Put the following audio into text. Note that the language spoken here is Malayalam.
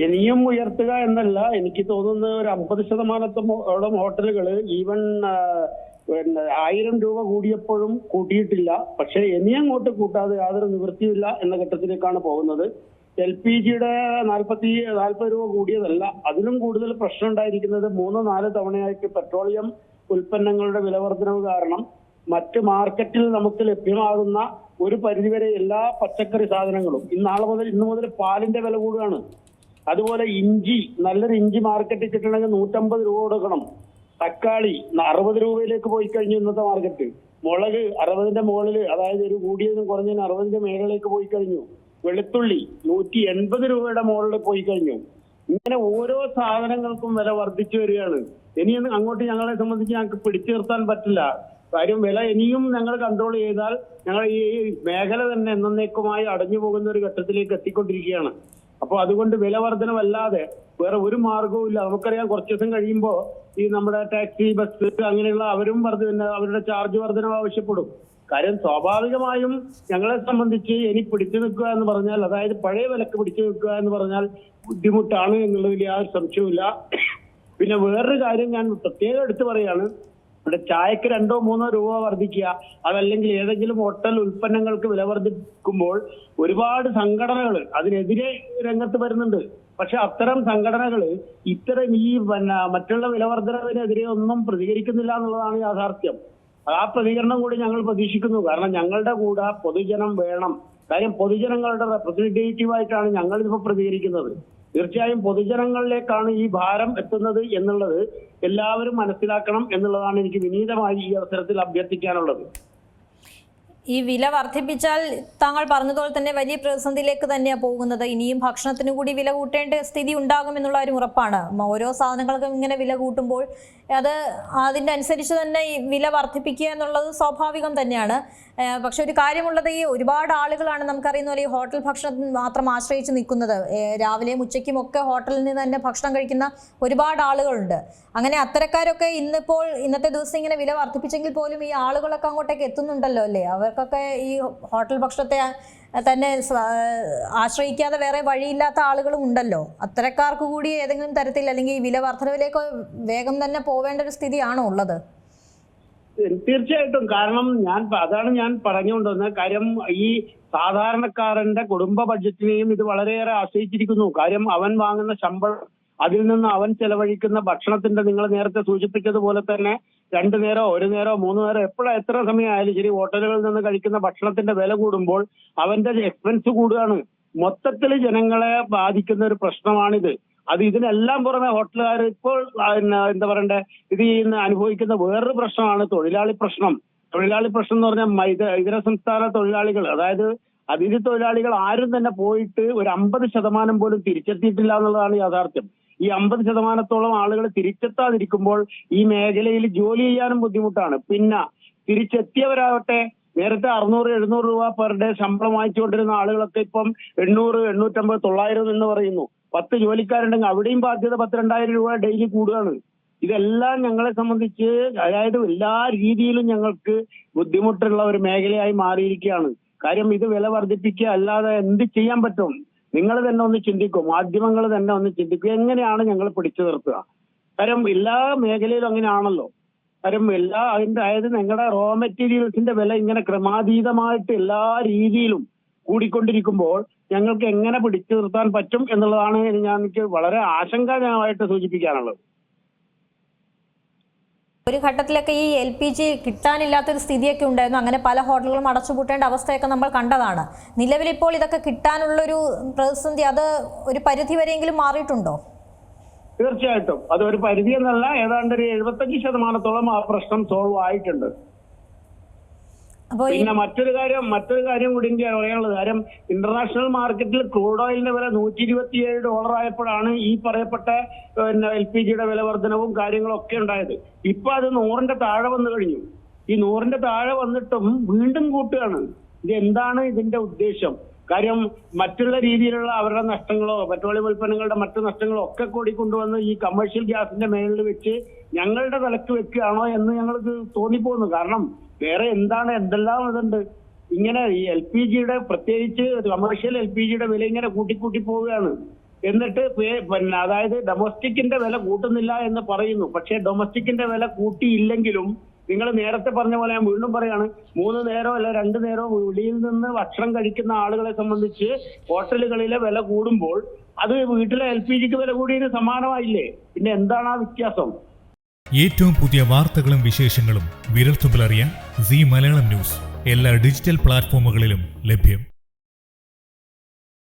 ഇനിയും ഉയർത്തുക എന്നല്ല, എനിക്ക് തോന്നുന്ന ഒരു 50%ഓളം ഹോട്ടലുകൾ ഈവൻ പിന്നെ 1000 രൂപ കൂടിയപ്പോഴും കൂട്ടിയിട്ടില്ല. പക്ഷെ ഇനി അങ്ങോട്ട് കൂട്ടാതെ യാതൊരു നിവൃത്തിയില്ല എന്ന ഘട്ടത്തിലേക്കാണ് പോകുന്നത്. LPGയുടെ 40 രൂപ കൂടിയതല്ല, അതിലും കൂടുതൽ പ്രശ്നം ഉണ്ടായിരിക്കുന്നത് 3-4 തവണയായിട്ട് പെട്രോളിയം ഉൽപ്പന്നങ്ങളുടെ വിലവർദ്ധനവ് കാരണം മറ്റ് മാർക്കറ്റിൽ നമുക്ക് ലഭ്യമാകുന്ന ഒരു പരിധിവരെ എല്ലാ പച്ചക്കറി സാധനങ്ങളും ഇന്ന് മുതൽ പാലിന്റെ വില കൂടുകയാണ്. അതുപോലെ ഇഞ്ചി, നല്ലൊരു ഇഞ്ചി മാർക്കറ്റിൽ കിട്ടണമെങ്കിൽ 150 രൂപ കൊടുക്കണം. തക്കാളി 60 രൂപയിലേക്ക് പോയി കഴിഞ്ഞു ഇന്നത്തെ മാർക്കറ്റ്. മുളക് 60ന്റെ മുകളിൽ, അതായത് ഒരു കൂടിയതും കുറഞ്ഞതിന് 60ന്റെ മേളിലേക്ക് പോയി കഴിഞ്ഞു. വെളുത്തുള്ളി 180 രൂപയുടെ മുകളിൽ പോയി കഴിഞ്ഞു. ഇങ്ങനെ ഓരോ സാധനങ്ങൾക്കും വില വർദ്ധിച്ചു വരികയാണ്. ഇനിയൊന്നും അങ്ങോട്ട് ഞങ്ങളെ സംബന്ധിച്ച് ഞങ്ങൾക്ക് പിടിച്ചു നിർത്താൻ പറ്റില്ല. കാര്യം വില ഇനിയും ഞങ്ങൾ കൺട്രോൾ ചെയ്താൽ ഞങ്ങൾ ഈ മേഖല തന്നെ എന്നേക്കുമായി അടഞ്ഞു പോകുന്ന ഒരു ഘട്ടത്തിലേക്ക് എത്തിക്കൊണ്ടിരിക്കുകയാണ്. അപ്പൊ അതുകൊണ്ട് വില വർധനമല്ലാതെ വേറെ ഒരു മാർഗവും ഇല്ല. നമുക്കറിയാം, കുറച്ചു ദിവസം കഴിയുമ്പോൾ ഈ നമ്മുടെ ടാക്സി, ബസ് അങ്ങനെയുള്ള അവരും അവരുടെ ചാർജ് വർധന ആവശ്യപ്പെടും. കാര്യം സ്വാഭാവികമായും ഞങ്ങളെ സംബന്ധിച്ച് ഇനി പിടിച്ചു നിൽക്കുക എന്ന് പറഞ്ഞാൽ, അതായത് പഴയ വിലക്ക് പിടിച്ചു നിൽക്കുക എന്ന് പറഞ്ഞാൽ ബുദ്ധിമുട്ടാണ് എന്നുള്ളതിൽ യാതൊരു സംശയവുമില്ല. പിന്നെ വേറൊരു കാര്യം ഞാൻ പ്രത്യേകം എടുത്തു പറയാണ്, ഇവിടെ ചായക്ക് 2-3 രൂപ വർദ്ധിക്കുക, അതല്ലെങ്കിൽ ഏതെങ്കിലും ഹോട്ടൽ ഉൽപ്പന്നങ്ങൾക്ക് വില വർദ്ധിക്കുമ്പോൾ ഒരുപാട് സംഘടനകൾ അതിനെതിരെ രംഗത്ത് വരുന്നുണ്ട്. പക്ഷെ അത്തരം സംഘടനകൾ ഇത്തരം ഈ മറ്റുള്ള വിലവർദ്ധനവിനെതിരെ ഒന്നും പ്രതികരിക്കുന്നില്ല എന്നുള്ളതാണ് യാഥാർത്ഥ്യം. ആ പ്രതികരണം കൂടി ഞങ്ങൾ പ്രതീക്ഷിക്കുന്നു. കാരണം ഞങ്ങളുടെ കൂടെ പൊതുജനം വേണം. കാര്യം പൊതുജനങ്ങളുടെ റെപ്രസെന്റേറ്റീവായിട്ടാണ് ഞങ്ങൾ ഇതിപ്പോൾ പ്രതികരിക്കുന്നത്. തീർച്ചയായും പൊതുജനങ്ങളിലേക്കാണ് ഈ ഭാരം എത്തുന്നത് എന്നുള്ളത് എല്ലാവരും മനസ്സിലാക്കണം എന്നുള്ളതാണ് എനിക്ക് വിനീതമായി ഈ അവസരത്തിൽ അഭ്യർത്ഥിക്കാനുള്ളത്. ഈ വില വർദ്ധിപ്പിച്ചാൽ താങ്കൾ പറഞ്ഞതുപോലെ തന്നെ വലിയ പ്രതിസന്ധിയിലേക്ക് തന്നെയാണ് പോകുന്നത്. ഇനിയും ഭക്ഷണത്തിന് കൂടി വില കൂട്ടേണ്ട സ്ഥിതി ഉണ്ടാകുമെന്നുള്ള ഒരു ഉറപ്പാണ്. ഓരോ സാധനങ്ങൾക്കും ഇങ്ങനെ വില കൂട്ടുമ്പോൾ അതിൻ്റെ അനുസരിച്ച് തന്നെ ഈ വില വർദ്ധിപ്പിക്കുക എന്നുള്ളത് സ്വാഭാവികം തന്നെയാണ്. പക്ഷെ ഒരു കാര്യമുള്ളത്, ഈ ഒരുപാട് ആളുകളാണ് നമുക്കറിയുന്ന പോലെ ഈ ഹോട്ടൽ ഭക്ഷണം മാത്രം ആശ്രയിച്ച് നിൽക്കുന്നത്. രാവിലെയും ഉച്ചയ്ക്കും ഒക്കെ ഹോട്ടലിൽ നിന്ന് തന്നെ ഭക്ഷണം കഴിക്കുന്ന ഒരുപാട് ആളുകളുണ്ട്. അങ്ങനെ അത്തരക്കാരൊക്കെ ഇന്നത്തെ ദിവസം ഇങ്ങനെ വില വർദ്ധിപ്പിച്ചെങ്കിൽ പോലും ഈ ആളുകളൊക്കെ അങ്ങോട്ടേക്ക് എത്തുന്നുണ്ടല്ലോ അല്ലേ? അവർക്കൊക്കെ ഈ ഹോട്ടൽ ഭക്ഷണത്തെ തന്നെ ആശ്രയിക്കാതെ വേറെ വഴിയില്ലാത്ത ആളുകളും ഉണ്ടല്ലോ. അത്തരക്കാർക്ക് കൂടി ഏതെങ്കിലും തരത്തിൽ അല്ലെങ്കിൽ ഈ വില വർധനവിലേക്ക് വേഗം തന്നെ പോവേണ്ട ഒരു സ്ഥിതിയാണോ ഉള്ളത്? തീർച്ചയായിട്ടും. കാരണം അതാണ് ഞാൻ പറഞ്ഞുകൊണ്ടുവന്നത്. കാര്യം ഈ സാധാരണക്കാരന്റെ കുടുംബ ബഡ്ജറ്റിനെയും ഇത് വളരെയേറെ ആശ്രയിച്ചിരിക്കുന്നു. കാര്യം അവൻ വാങ്ങുന്ന ശമ്പളം, അതിൽ നിന്ന് അവൻ ചെലവഴിക്കുന്ന ഭക്ഷണത്തിന്റെ, നിങ്ങൾ നേരത്തെ സൂചിപ്പിച്ചതുപോലെ തന്നെ 2 നേരോ 1 നേരോ 3 നേരോ എത്ര സമയമായാലും ശരി, ഹോട്ടലുകളിൽ നിന്ന് കഴിക്കുന്ന ഭക്ഷണത്തിന്റെ വില കൂടുമ്പോൾ അവന്റെ എക്സ്പെൻസ് കൂടുകയാണ്. മൊത്തത്തിൽ ജനങ്ങളെ ബാധിക്കുന്ന ഒരു പ്രശ്നമാണിത്. ഇതിനെല്ലാം പുറമെ ഹോട്ടലുകാർ ഇപ്പോൾ എന്താ പറയണ്ടേ, ഇത് അനുഭവിക്കുന്ന വേറൊരു പ്രശ്നമാണ് തൊഴിലാളി പ്രശ്നം. തൊഴിലാളി പ്രശ്നം എന്ന് പറഞ്ഞാൽ ഇതര സംസ്ഥാന തൊഴിലാളികൾ, അതായത് അതിഥി തൊഴിലാളികൾ ആരും തന്നെ പോയിട്ട് ഒരു 50% പോലും തിരിച്ചെത്തിയിട്ടില്ല എന്നുള്ളതാണ് യാഥാർത്ഥ്യം. ഈ 50%ഓളം ആളുകൾ തിരിച്ചെത്താതിരിക്കുമ്പോൾ ഈ മേഖലയിൽ ജോലി ചെയ്യാനും ബുദ്ധിമുട്ടാണ്. പിന്നെ തിരിച്ചെത്തിയവരാവട്ടെ, നേരത്തെ 600-700 രൂപ പെർ ഡേ ശമ്പളം വാങ്ങിച്ചുകൊണ്ടിരുന്ന ആളുകളൊക്കെ ഇപ്പം 800, 850, 900 എന്ന് പറയുന്നു. 10 ജോലിക്കാരുണ്ടെങ്കിൽ അവിടെയും ബാധ്യത 10-2000 രൂപ ഡെയിലി കൂടുകയാണ്. ഇതെല്ലാം ഞങ്ങളെ സംബന്ധിച്ച്, അതായത് എല്ലാ രീതിയിലും ഞങ്ങൾക്ക് ബുദ്ധിമുട്ടുള്ള ഒരു മേഖലയായി മാറിയിരിക്കുകയാണ്. കാര്യം ഇത് വില വർദ്ധിപ്പിക്കുക അല്ലാതെ എന്ത് ചെയ്യാൻ പറ്റും? നിങ്ങൾ തന്നെ ഒന്ന് ചിന്തിക്കും, മാധ്യമങ്ങൾ തന്നെ ഒന്ന് ചിന്തിക്കും, എങ്ങനെയാണ് ഞങ്ങൾ പിടിച്ചു നിർത്തുക? കാര്യം എല്ലാ മേഖലയിലും അങ്ങനെയാണല്ലോ. കാര്യം അതായത് നിങ്ങളുടെ റോ മെറ്റീരിയൽസിന്റെ വില ഇങ്ങനെ ക്രമാതീതമായിട്ട് എല്ലാ രീതിയിലും കൂടിക്കൊണ്ടിരിക്കുമ്പോൾ ഞങ്ങൾക്ക് എങ്ങനെ പിടിച്ചു നിർത്താൻ പറ്റും എന്നുള്ളതാണ് എനിക്ക് വളരെ ആശങ്കാജനകമായിട്ട് സൂചിപ്പിക്കാനുള്ളത്. ഒരു ഘട്ടത്തിലൊക്കെ ഈ LPG കിട്ടാനില്ലാത്തൊരു സ്ഥിതിയൊക്കെ ഉണ്ടായിരുന്നു. അങ്ങനെ പല ഹോട്ടലുകളും അടച്ചുപൂട്ടേണ്ട അവസ്ഥയൊക്കെ നമ്മൾ കണ്ടതാണ്. നിലവിലിപ്പോൾ ഇതൊക്കെ കിട്ടാനുള്ളൊരു പ്രതിസന്ധി അത് ഒരു പരിധി വരെയെങ്കിലും മാറിയിട്ടുണ്ടോ? തീർച്ചയായിട്ടും അത് ഒരു പരിധി എന്നല്ല, ഏതാണ്ട് ഒരു 75%ഓളം ആ പ്രശ്നം സോൾവ് ആയിട്ടുണ്ട്. പിന്നെ മറ്റൊരു കാര്യം കൂടി എനിക്ക് പറയാനുള്ളത്, കാര്യം ഇന്റർനാഷണൽ മാർക്കറ്റിൽ ക്രൂഡ് ഓയിലിന്റെ വില $127 ആയപ്പോഴാണ് ഈ പറയപ്പെട്ട LPGയുടെ വില വർധനവും കാര്യങ്ങളും ഒക്കെ ഉണ്ടായത്. ഇപ്പൊ അത് 100ന്റെ താഴെ വന്നു കഴിഞ്ഞു. ഈ 100ന്റെ താഴെ വന്നിട്ടും വീണ്ടും കൂട്ടുകയാണ്. ഇത് എന്താണ് ഇതിന്റെ ഉദ്ദേശം? കാര്യം മറ്റുള്ള രീതിയിലുള്ള അവരുടെ നഷ്ടങ്ങളോ പെട്രോളിയം ഉൽപ്പന്നങ്ങളുടെ മറ്റു നഷ്ടങ്ങളോ ഒക്കെ കൂടി കൊണ്ടുവന്ന് ഈ കമേഴ്ഷ്യൽ ഗ്യാസിന്റെ മേളിൽ വെച്ച് ഞങ്ങളുടെ വിലക്ക് വെക്കുകയാണോ എന്ന് ഞങ്ങൾക്ക് തോന്നിപ്പോകുന്നു. കാരണം വേറെ എന്തെല്ലാം ഇതുണ്ട്. ഇങ്ങനെ ഈ LPGയുടെ, പ്രത്യേകിച്ച് കമേഴ്ഷ്യൽ LPGയുടെ വില ഇങ്ങനെ കൂട്ടിക്കൂട്ടി പോവുകയാണ്. എന്നിട്ട് പിന്നെ അതായത് ഡൊമസ്റ്റിക്കിന്റെ വില കൂട്ടുന്നില്ല എന്ന് പറയുന്നു. പക്ഷേ ഡൊമസ്റ്റിക്കിന്റെ വില കൂട്ടിയില്ലെങ്കിലും നിങ്ങൾ നേരത്തെ പറഞ്ഞ പോലെ ഞാൻ വീണ്ടും പറയാണ്, 3 നേരോ അല്ല 2 നേരോ വെളിയിൽ നിന്ന് ഭക്ഷണം കഴിക്കുന്ന ആളുകളെ സംബന്ധിച്ച് ഹോട്ടലുകളിലെ വില കൂടുമ്പോൾ അത് വീട്ടിലെ LPGക്ക് വില കൂടിയതിന് സമാനമായില്ലേ? പിന്നെ എന്താണ് ആ വ്യത്യാസം? ഏറ്റവും പുതിയ വാർത്തകളും വിശേഷങ്ങളും വിരൽത്തുമ്പിലറിയാൻ സീ മലയാളം ന്യൂസ് എല്ലാ ഡിജിറ്റൽ പ്ലാറ്റ്ഫോമുകളിലും ലഭ്യം.